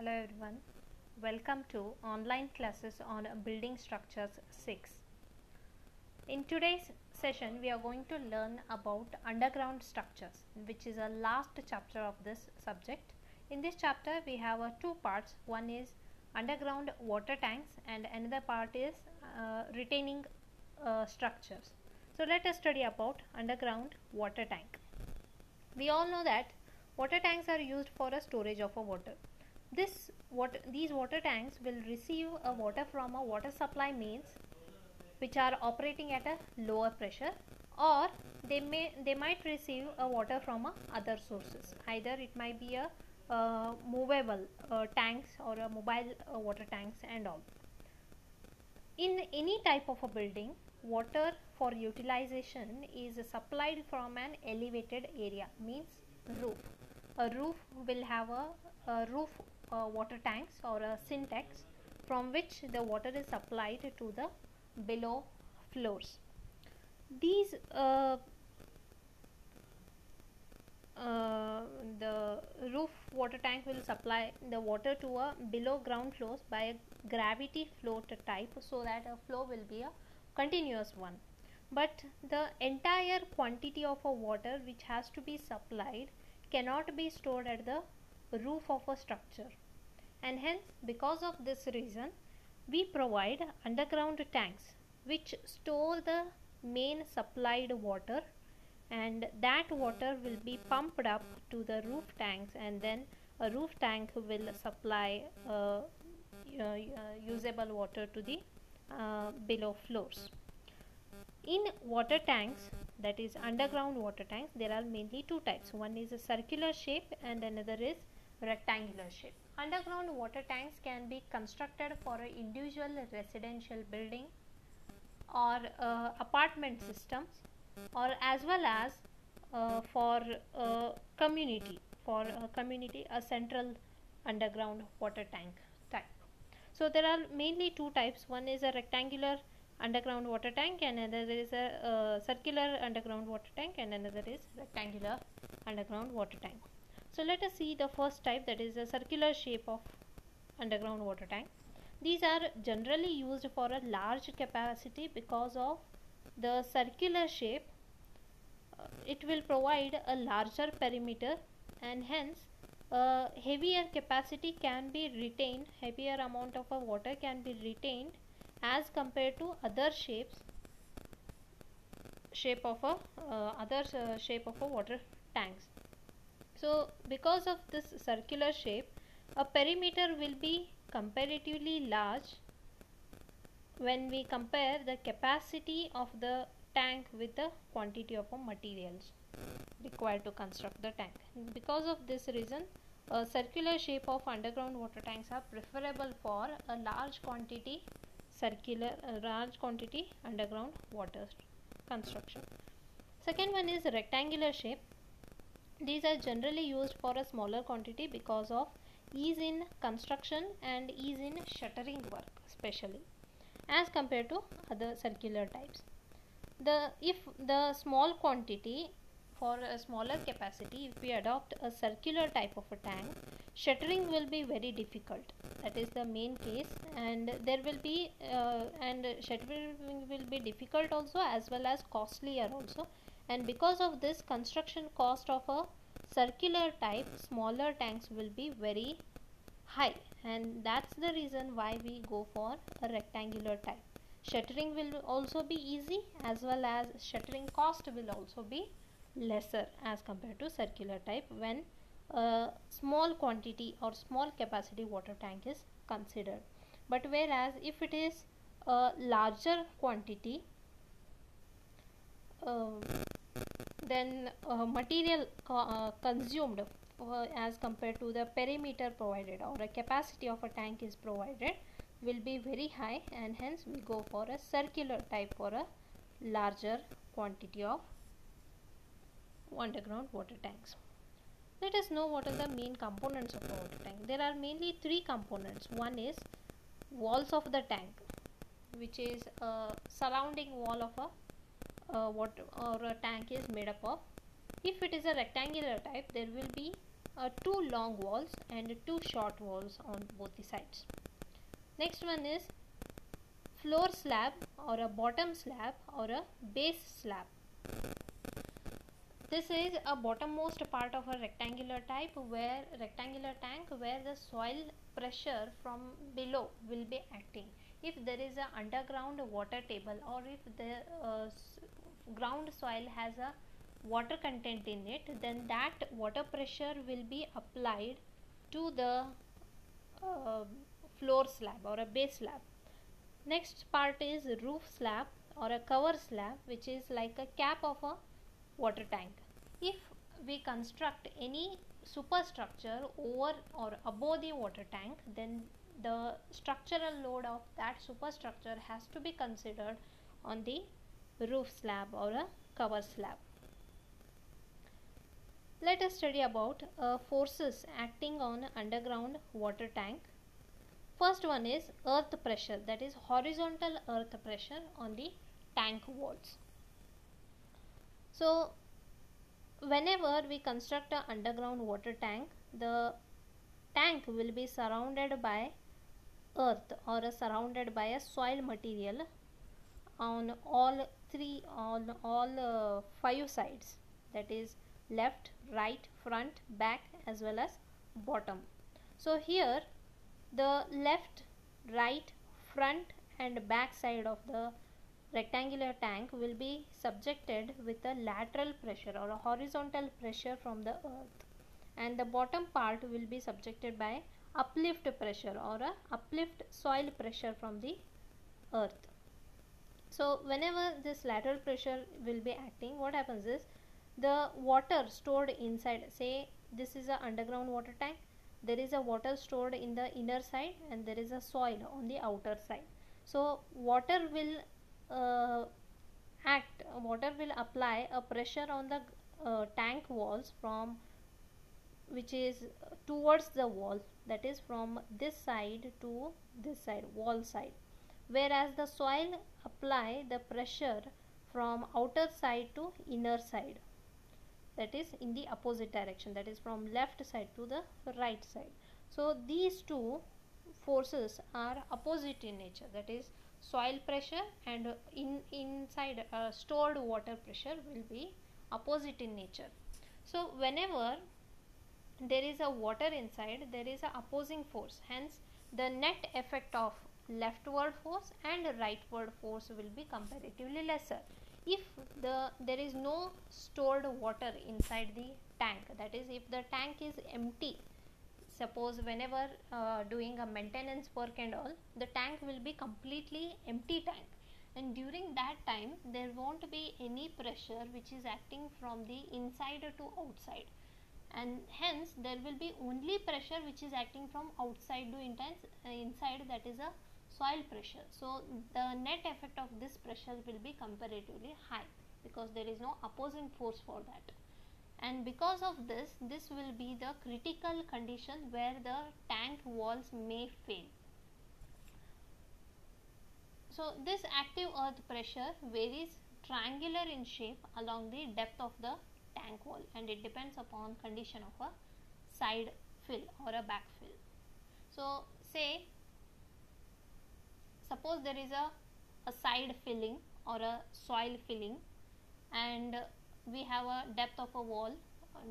Hello everyone, welcome to online classes on building structures 6. In today's session we are going to learn about underground structures, which is a last chapter of this subject. In this chapter we have two parts. One is underground water tanks and another part is retaining structures. So let us study about underground water tank. We all know that water tanks are used for a storage of a water. These water tanks will receive a water from a water supply mains which are operating at a lower pressure, or they might receive a water from other sources. Either it might be a movable tanks or a mobile water tanks and all. In any type of a building, water for utilization is supplied from an elevated area, means roof. A roof will have a roof water tanks or a syntax from which the water is supplied to the below floors. These the roof water tank will supply the water to a below ground floors by a gravity flow type, so that a flow will be a continuous one. But the entire quantity of a water which has to be supplied cannot be stored at the roof of a structure, and hence because of this reason we provide underground tanks which store the main supplied water, and that water will be pumped up to the roof tanks, and then a roof tank will supply usable water to the below floors. In water tanks, that is underground water tanks, there are mainly two types. One is a circular shape and another is rectangular shape. Underground water tanks can be constructed for an individual residential building or apartment systems, or as well as for community, a central underground water tank type. So there are mainly two types. One is a rectangular underground water tank and another is a circular underground water tank, and another is rectangular underground water tank. So let us see the first type, that is a circular shape of underground water tank. These are generally used for a large capacity because of the circular shape. It will provide a larger perimeter, and hence heavier capacity can be retained, heavier amount of a water can be retained as compared to other shape of a water tanks. So because of this circular shape, a perimeter will be comparatively large when we compare the capacity of the tank with the quantity of materials required to construct the tank. Because of this reason, a circular shape of underground water tanks are preferable for a large quantity underground water construction. Second one is rectangular shape. These are generally used for a smaller quantity because of ease in construction and ease in shuttering work, especially as compared to other circular types. If the small quantity for a smaller capacity, if we adopt a circular type of a tank, shuttering will be very difficult. That is the main case, and there will be shuttering will be difficult also, as well as costlier also. And because of this, construction cost of a circular type smaller tanks will be very high, and that's the reason why we go for a rectangular type. Shuttering will also be easy, as well as shuttering cost will also be lesser as compared to circular type when a small quantity or small capacity water tank is considered. But whereas if it is a larger quantity, then material consumed as compared to the perimeter provided or a capacity of a tank is provided will be very high, and hence we go for a circular type for a larger quantity of underground water tanks. Let us know what are the main components of a water tank. There are mainly three components. One is walls of the tank, which is a surrounding wall of a water or a tank is made up of. If it is a rectangular type, there will be two long walls and two short walls on both the sides. Next one is floor slab or a bottom slab or a base slab. This is a bottommost part of a rectangular tank where the soil pressure from below will be acting. If there is a underground water table, or if the ground soil has a water content in it, then that water pressure will be applied to the floor slab or a base slab. Next part is roof slab or a cover slab, which is like a cap of a water tank. If we construct any superstructure over or above the water tank, then the structural load of that superstructure has to be considered on the roof slab or a cover slab. Let us study about forces acting on underground water tank. First one is earth pressure, that is horizontal earth pressure on the tank walls. So whenever we construct an underground water tank, the tank will be surrounded by earth or surrounded by a soil material on all five sides, that is left, right, front, back as well as bottom. So here the left, right, front and back side of the rectangular tank will be subjected with a lateral pressure or a horizontal pressure from the earth, and the bottom part will be subjected by uplift pressure or a uplift soil pressure from the earth. So whenever this lateral pressure will be acting, what happens is the water stored inside, say this is a underground water tank, there is a water stored in the inner side and there is a soil on the outer side. So water will apply a pressure on the tank walls from which is towards the wall, that is from this side to this side, wall side, whereas the soil apply the pressure from outer side to inner side, that is in the opposite direction, that is from left side to the right side. So these two forces are opposite in nature, that is soil pressure and inside stored water pressure will be opposite in nature. So whenever there is a water inside, there is a opposing force, hence the net effect of leftward force and rightward force will be comparatively lesser. If there is no stored water inside the tank, that is if the tank is empty, suppose whenever doing a maintenance work and all, the tank will be completely empty tank, and during that time there won't be any pressure which is acting from the inside to outside, and hence there will be only pressure which is acting from outside to inside, that is a soil pressure. So the net effect of this pressure will be comparatively high because there is no opposing force for that, and because of this will be the critical condition where the tank walls may fail. So this active earth pressure varies triangular in shape along the depth of the tank wall, and it depends upon condition of a side fill or a back fill. So suppose there is a side filling or a soil filling, and we have a depth of a wall,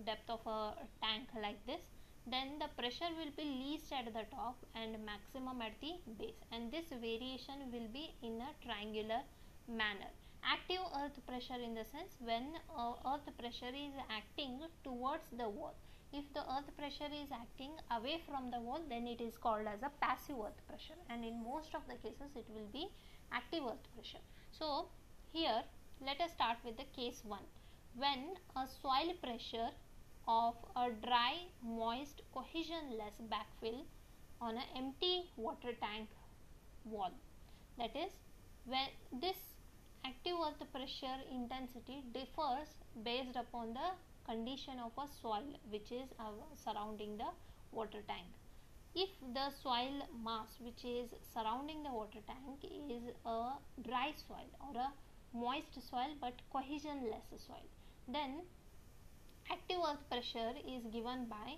depth of a tank like this, then the pressure will be least at the top and maximum at the base, and this variation will be in a triangular manner. Active earth pressure in the sense when earth pressure is acting towards the wall. If the earth pressure is acting away from the wall, then it is called as a passive earth pressure, and in most of the cases it will be active earth pressure. So here let us start with the case 1, when a soil pressure of a dry, moist, cohesionless backfill on an empty water tank wall, that is when this active earth pressure intensity differs based upon the condition of a soil which is surrounding the water tank. If the soil mass which is surrounding the water tank is a dry soil or a moist soil but cohesionless soil, then active earth pressure is given by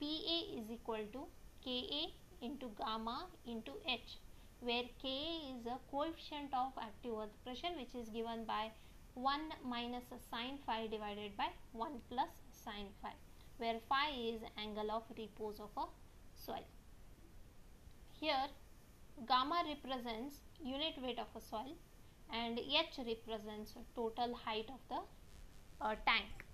PA is equal to Ka into gamma into H, where Ka is a coefficient of active earth pressure, which is given by 1 minus sin phi divided by 1 plus sin phi, where phi is angle of repose of a soil. Here gamma represents unit weight of a soil and H represents total height of the tank.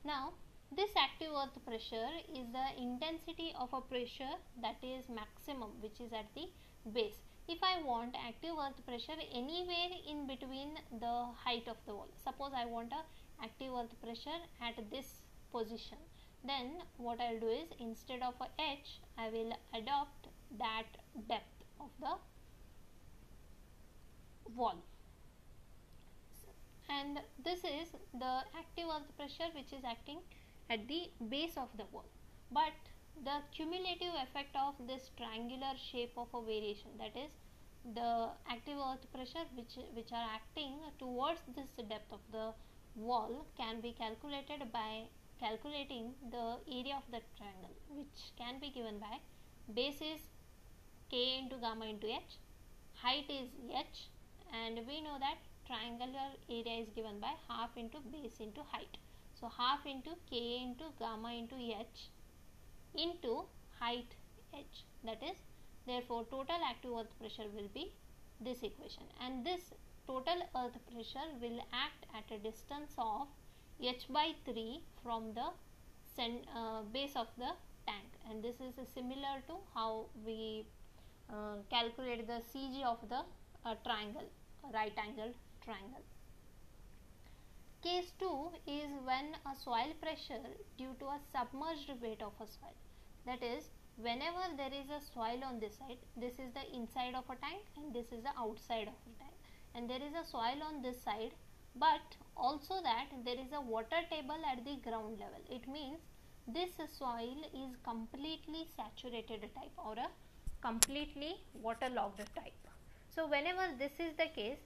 Now this active earth pressure is the intensity of a pressure that is maximum, which is at the base. If I want active earth pressure anywhere in between the height of the wall, suppose I want a active earth pressure at this position, then what I will do is, instead of a H, I will adopt that depth of the wall. And this is the active earth pressure which is acting at the base of the wall. But the cumulative effect of this triangular shape of a variation, that is the active earth pressure which are acting towards this depth of the wall, can be calculated by calculating the area of the triangle, which can be given by base is K into gamma into H, height is H, and we know that triangular area is given by half into base into height. So half into K into gamma into H into height H, that is, therefore total active earth pressure will be this equation, and this total earth pressure will act at a distance of H by 3 from the base of the tank, and this is similar to how we calculate the CG of the triangle, right angled triangle. Case 2 is when a soil pressure due to a submerged weight of a soil, that is, whenever there is a soil on this side, this is the inside of a tank and this is the outside of a tank, and there is a soil on this side, but also that there is a water table at the ground level. It means this soil is completely saturated type or a completely waterlogged type. So whenever this is the case,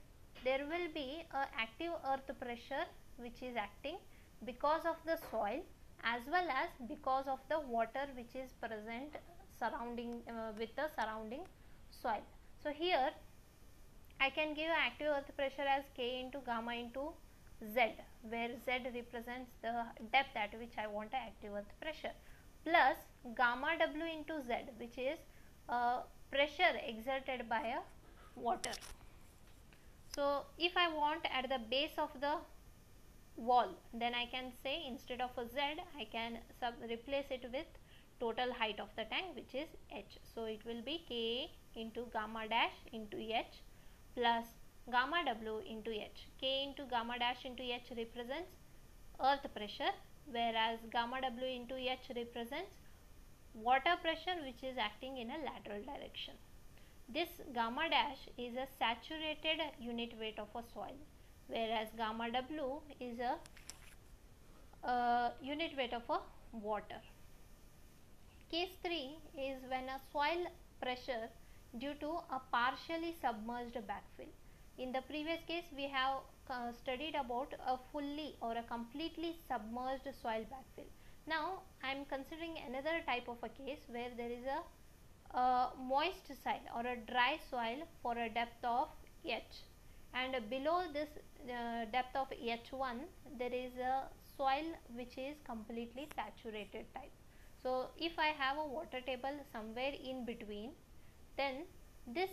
there will be a active earth pressure which is acting because of the soil as well as because of the water which is present surrounding with the surrounding soil. So here I can give active earth pressure as K into gamma into Z, where Z represents the depth at which I want a active earth pressure, plus gamma W into Z, which is pressure exerted by a water. So if I want at the base of the wall, then I can say instead of a Z, I can replace it with total height of the tank, which is H. So it will be K into gamma dash into H plus gamma W into H. K into gamma dash into H represents earth pressure, whereas gamma W into H represents water pressure which is acting in a lateral direction. This gamma dash is a saturated unit weight of a soil, whereas gamma W is a unit weight of a water. Case 3 is when a soil pressure due to a partially submerged backfill. In the previous case, we have studied about a fully or a completely submerged soil backfill. Now I am considering another type of a case where there is a moist soil or a dry soil for a depth of H, and below this depth of H1 there is a soil which is completely saturated type. So if I have a water table somewhere in between, then this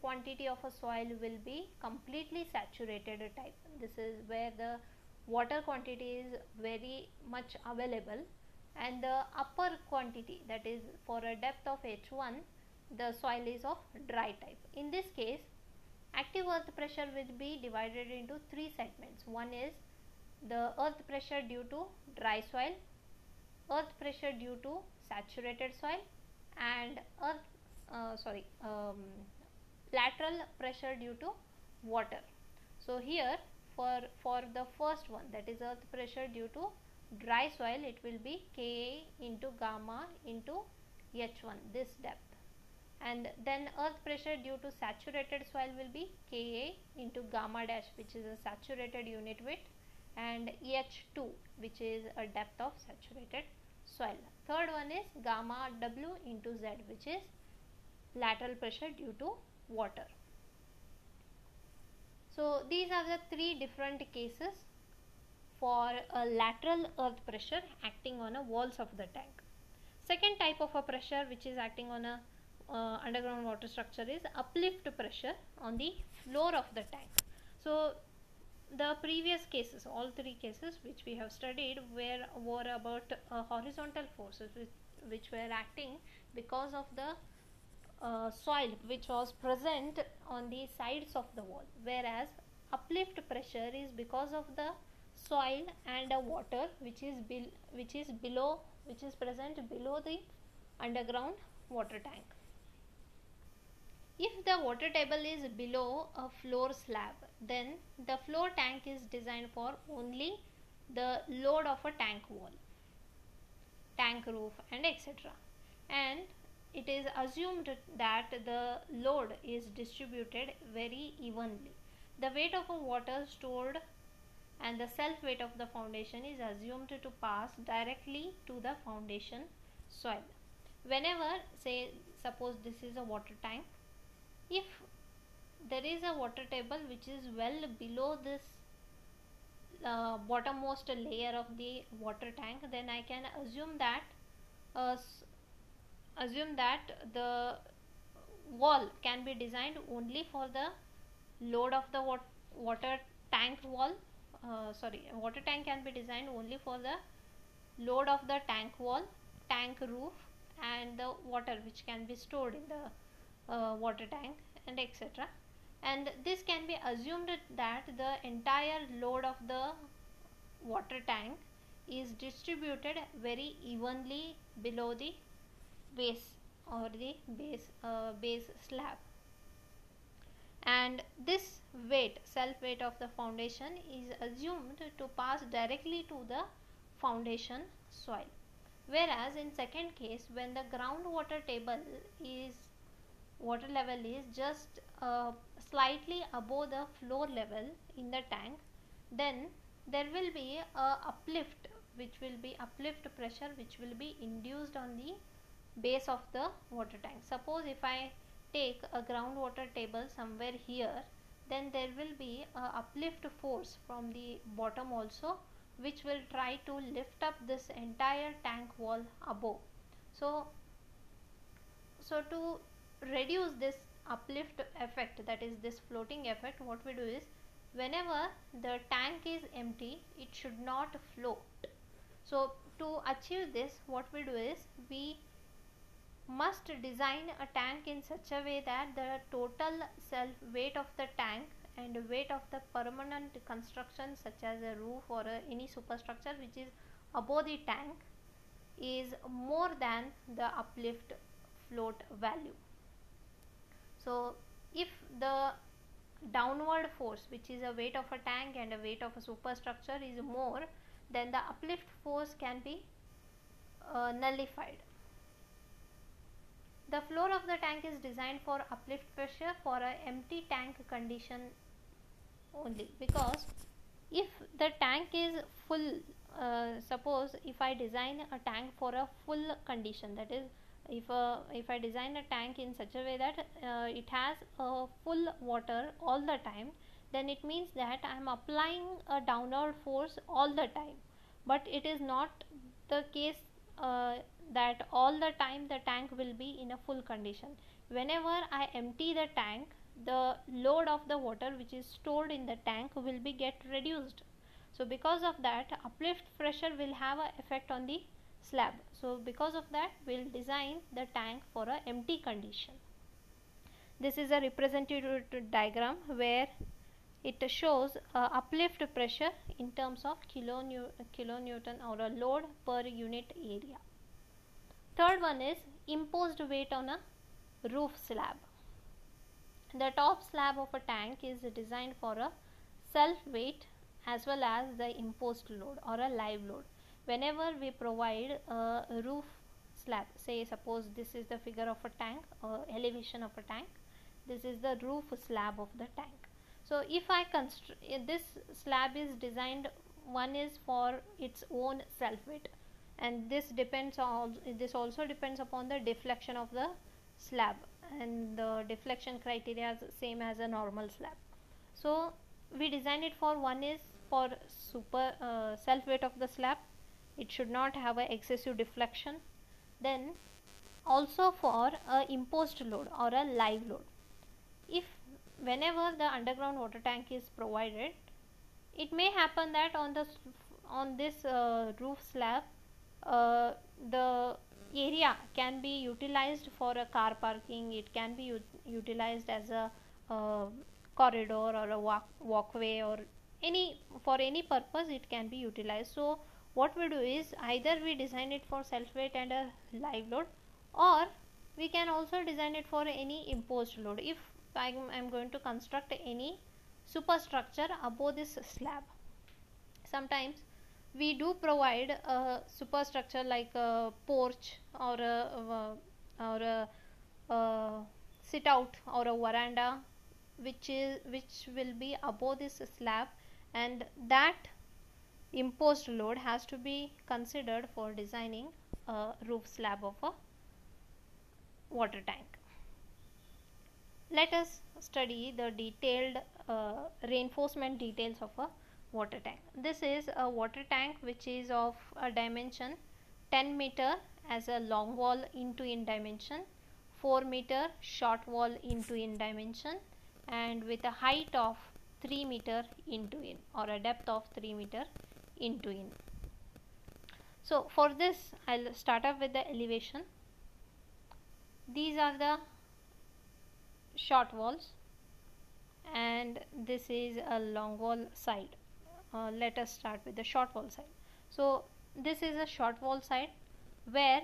quantity of a soil will be completely saturated type. This is where the water quantity is very much available, and the upper quantity, that is for a depth of H1, the soil is of dry type. In this case, active earth pressure will be divided into three segments. One is the earth pressure due to dry soil, earth pressure due to saturated soil, and lateral pressure due to water. So here for the first one, that is earth pressure due to dry soil, it will be Ka into gamma into H1, this depth, and then earth pressure due to saturated soil will be Ka into gamma dash, which is a saturated unit weight, and H2, which is a depth of saturated soil. Third one is gamma W into Z, which is lateral pressure due to water. So these are the three different cases for a lateral earth pressure acting on the walls of the tank. Second type of a pressure which is acting on a underground water structure is uplift pressure on the floor of the tank. So the previous cases, all three cases which we have studied were about horizontal forces which were acting because of the soil which was present on the sides of the wall, whereas uplift pressure is because of the soil and water which is present below the underground water tank. If the water table is below a floor slab, then the floor tank is designed for only the load of a tank wall, tank roof and etc. And it is assumed that the load is distributed very evenly. The weight of a water stored and the self weight of the foundation is assumed to pass directly to the foundation soil. Whenever, suppose this is a water tank, if there is a water table which is well below this bottommost layer of the water tank, then I can assume that the wall can be designed only for the load of the water tank wall. Water tank can be designed only for the load of the tank wall, tank roof and the water which can be stored in the water tank and etc. And this can be assumed that the entire load of the water tank is distributed very evenly below the base or the base slab, and this weight, self weight of the foundation is assumed to pass directly to the foundation soil. Whereas in second case, when the groundwater table is water level is just slightly above the floor level in the tank, then there will be a uplift pressure which will be induced on the base of the water tank. Suppose if I take a groundwater table somewhere here, then there will be a uplift force from the bottom also which will try to lift up this entire tank wall above. So to reduce this uplift effect, that is this floating effect, what we do is, whenever the tank is empty, it should not float. So to achieve this, what we do is, we must design a tank in such a way that the total self weight of the tank and weight of the permanent construction such as a roof or any superstructure which is above the tank is more than the uplift float value. So if the downward force, which is a weight of a tank and a weight of a superstructure, is more, then the uplift force can be nullified. The floor of the tank is designed for uplift pressure for an empty tank condition only, because if the tank is full, suppose if I design a tank for a full condition, that is, if I design a tank in such a way that it has a full water all the time, then it means that I am applying a downward force all the time. But it is not the case that all the time the tank will be in a full condition. Whenever I empty the tank, the load of the water which is stored in the tank will be get reduced. So because of that, uplift pressure will have an effect on the slab. So because of that, we will design the tank for an empty condition. This is a representative diagram where it shows uplift pressure in terms of kilonewton or a load per unit area. Third one is imposed weight on a roof slab. The top slab of a tank is designed for a self weight as well as the imposed load or a live load. Whenever we provide a roof slab, suppose this is the figure of a tank, elevation of a tank, this is the roof slab of the tank. So if I construct this slab is designed, one is for its own self weight and this also depends upon the deflection of the slab, and the deflection criteria is same as a normal slab. So we design it for, one is for super self weight of the slab, it should not have a excessive deflection. Then also for a imposed load or a live load. If whenever the underground water tank is provided, it may happen that on this roof slab, the area can be utilized for a car parking, it can be utilized as a corridor or a walkway, or for any purpose it can be utilized. So what we do is, either we design it for self weight and a live load, or we can also design it for any imposed load. If I am going to construct any superstructure above this slab, sometimes we do provide a superstructure like a porch or a sit out or a veranda, which will be above this slab, and that imposed load has to be considered for designing a roof slab of a water tank. Let us study the detailed reinforcement details of a water tank. This is a water tank which is of a dimension 10 meter as a long wall into in dimension, 4 meter short wall into in dimension, and with a height of 3 meter into in, or a depth of 3 meter into in. So for this I'll start up with the elevation. These are the short walls and this is a long wall side. Let us start with the short wall side. So this is a short wall side where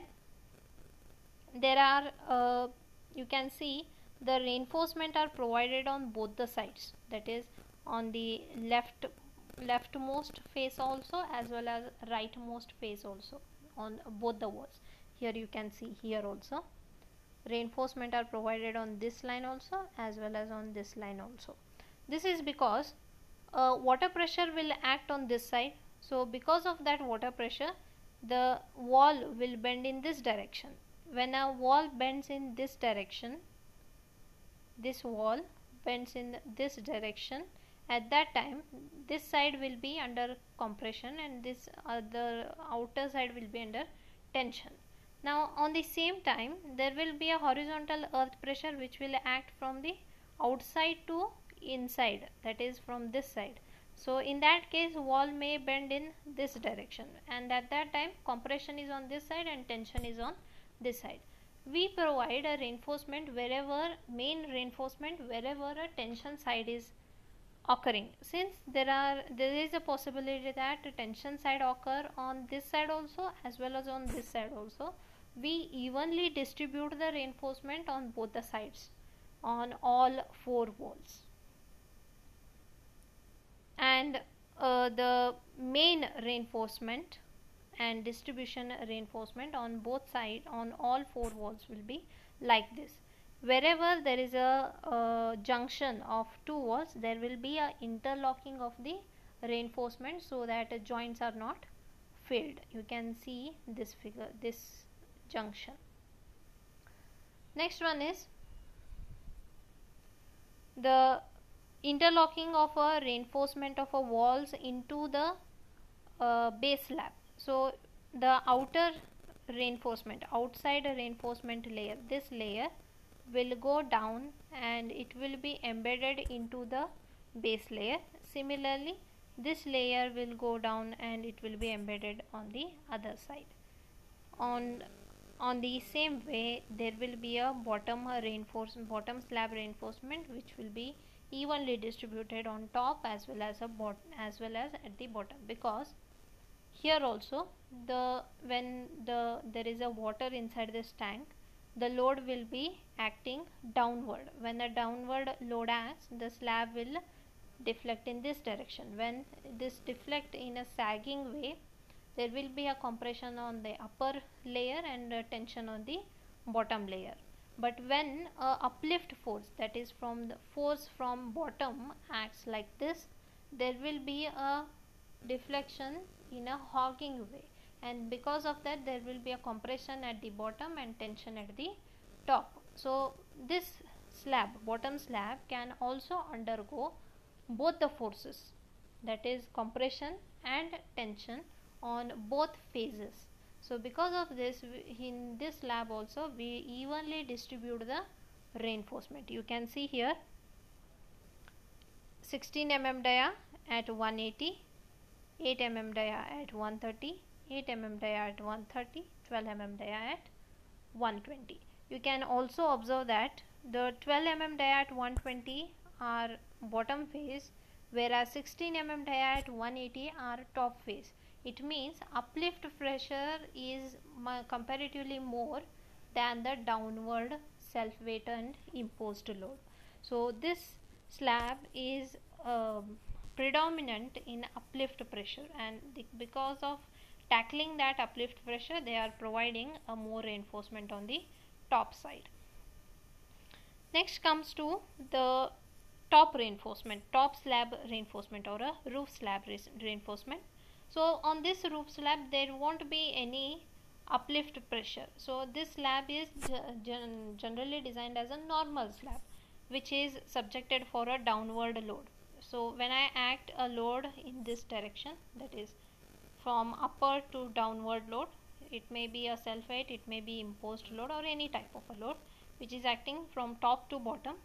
there are you can see the reinforcement are provided on both the sides, that is on the leftmost face also as well as rightmost face also, on both the walls. Here you can see, here also reinforcement are provided on this line also as well as on this line also. This is because water pressure will act on this side. So because of that water pressure, the wall will bend in this direction. When a wall bends in this direction, this wall bends in this direction, at that time this side will be under compression and this other outer side will be under tension. Now on the same time there will be a horizontal earth pressure which will act from the outside to inside, that is from this side. So in that case wall may bend in this direction, and at that time compression is on this side and tension is on this side. We provide a reinforcement wherever, main reinforcement wherever a tension side is occurring. Since there is a possibility that a tension side occur on this side also as well as on this side also, we evenly distribute the reinforcement on both the sides on all four walls. And the main reinforcement and distribution reinforcement on both sides, on all four walls, will be like this. Wherever there is a junction of two walls, there will be a interlocking of the reinforcement so that joints are not filled. You can see this figure, this junction. Next one is the interlocking of a reinforcement of a walls into the base slab. So the outer reinforcement, outside reinforcement layer, this layer will go down and it will be embedded into the base layer. Similarly this layer will go down and it will be embedded on the other side. On the same way there will be a bottom slab reinforcement which will be evenly distributed on top as well as at the bottom, because here also when there is a water inside this tank, the load will be acting downward. When the downward load acts, the slab will deflect in this direction. When this deflect in a sagging way, there will be a compression on the upper layer and tension on the bottom layer. But when a uplift force, that is from the force from bottom, acts like this, there will be a deflection in a hogging way, and because of that there will be a compression at the bottom and tension at the top. So this slab, bottom slab, can also undergo both the forces, that is compression and tension, on both phases. So because of this, in this slab also we evenly distribute the reinforcement. You can see here 16 mm dia at 180, 8 mm dia at 130, 8 mm dia at 130, 12 mm dia at 120. You can also observe that the 12 mm dia at 120 are bottom phase, whereas 16 mm dia at 180 are top phase. It means uplift pressure is comparatively more than the downward self weight and imposed load. So this slab is predominant in uplift pressure, and because of tackling that uplift pressure, they are providing a more reinforcement on the top side. Next comes to the top reinforcement, top slab reinforcement, or a roof slab reinforcement. So on this roof slab there won't be any uplift pressure. So this slab is generally designed as a normal slab, which is subjected for a downward load. So when I act a load in this direction, that is from upper to downward load, it may be a self weight, it may be imposed load, or any type of a load which is acting from top to bottom,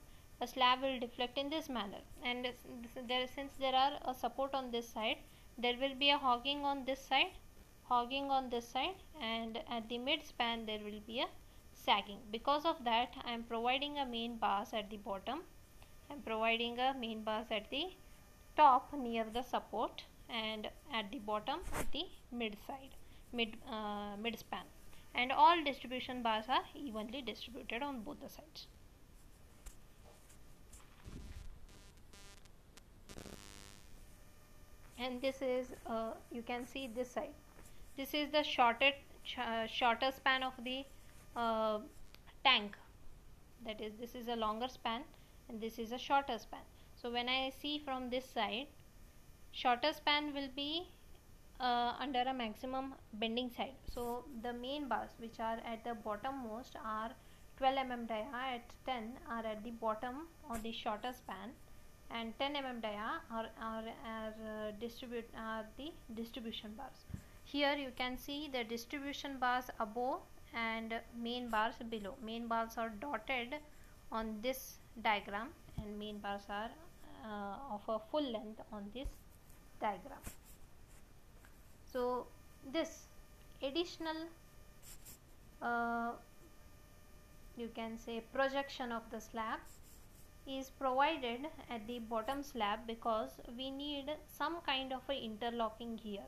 a slab will deflect in this manner. And since there are a support on this side, there will be a hogging on this side, and at the mid span there will be a sagging. Because of that, I am providing a main bars at the bottom, I am providing a main bars at the top near the support, and at the bottom at the mid span, and all distribution bars are evenly distributed on both the sides. And this is you can see this side, this is the shorter span of the tank, that is this is a longer span and this is a shorter span. So when I see from this side, shorter span will be under a maximum bending side. So the main bars which are at the bottom most are 12 mm dia at 10 are at the bottom on the shorter span, and 10 mm dia are the distribution bars. Here you can see the distribution bars above and main bars below. Main bars are dotted on this diagram, and main bars are of a full length on this diagram. So this additional you can say projection of the slab is provided at the bottom slab because we need some kind of a interlocking here.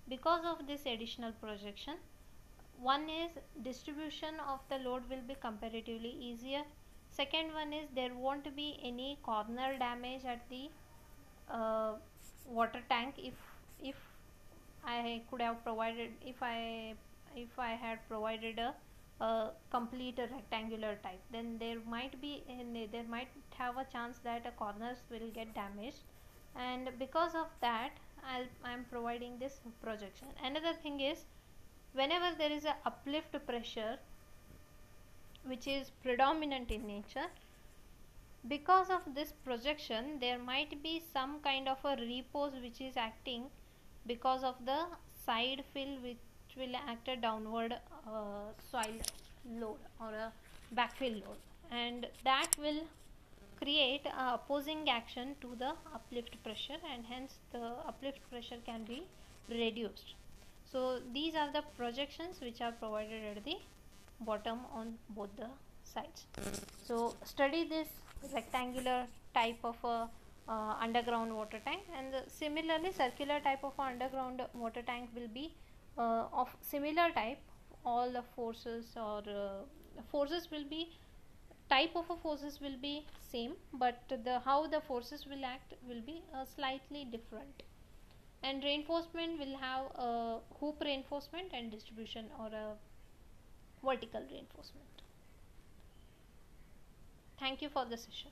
Because of this additional projection, one is distribution of the load will be comparatively easier. Second one is there won't be any corner damage at the water tank. If I could have provided, if I had provided a complete rectangular type, then there might have a chance that a corners will get damaged, and because of that I am providing this projection. Another thing is, whenever there is a uplift pressure which is predominant in nature, because of this projection there might be some kind of a repose which is acting because of the side fill, which will act a downward soil load or a backfill load, and that will create a opposing action to the uplift pressure, and hence the uplift pressure can be reduced. So these are the projections which are provided at the bottom on both the sides. So study this rectangular type of a underground water tank, and similarly circular type of underground water tank will be of similar type. All the forces or forces will be, type of a forces will be same, but the how the forces will act will be slightly different, and reinforcement will have a hoop reinforcement and distribution or a vertical reinforcement. Thank you for the session.